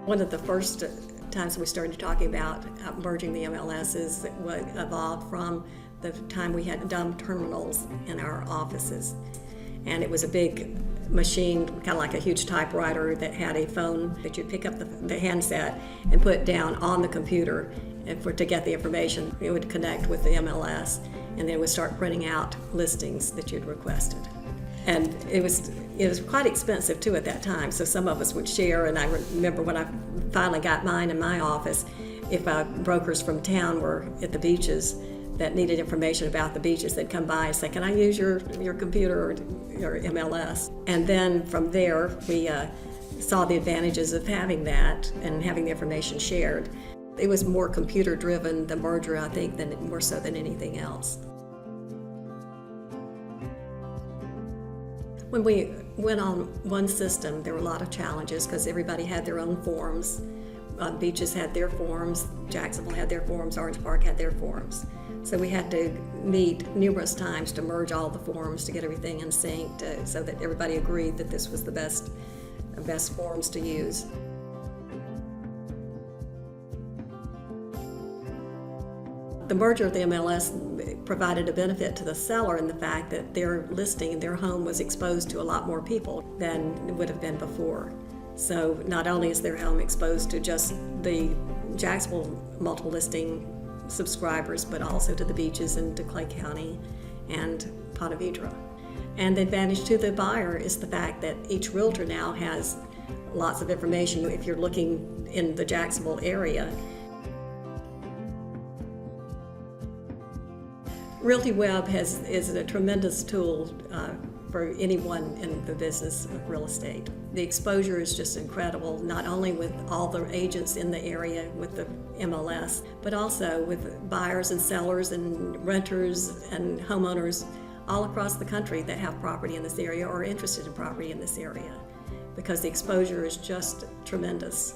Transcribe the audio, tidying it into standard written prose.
One of the first times we started talking about merging the MLSs evolved from the time we had dumb terminals in our offices. And it was a big machine, kind of like a huge typewriter that had a phone that you'd pick up the handset and put down on the computer to get the information. It would connect with the MLS and then it would start printing out listings that you'd requested. And it was quite expensive too at that time, so some of us would share. And I remember when I finally got mine in my office, if brokers from town were at the beaches that needed information about the beaches, they'd come by and say, "Can I use your computer or your MLS?" And then from there, we saw the advantages of having that and having the information shared. It was more computer-driven, the merger, I think, more so than anything else. When we went on one system, there were a lot of challenges because everybody had their own forms. Beaches had their forms, Jacksonville had their forms, Orange Park had their forms. So we had to meet numerous times to merge all the forms to get everything in sync so that everybody agreed that this was the best forms to use. The merger of the MLS provided a benefit to the seller in the fact that their listing, their home was exposed to a lot more people than it would have been before. So not only is their home exposed to just the Jacksonville multiple listing subscribers, but also to the beaches and to Clay County and Ponte Vedra. And the advantage to the buyer is the fact that each realtor now has lots of information if you're looking in the Jacksonville area. RealtyWeb is a tremendous tool for anyone in the business of real estate. The exposure is just incredible, not only with all the agents in the area with the MLS, but also with buyers and sellers and renters and homeowners all across the country that have property in this area or are interested in property in this area, because the exposure is just tremendous.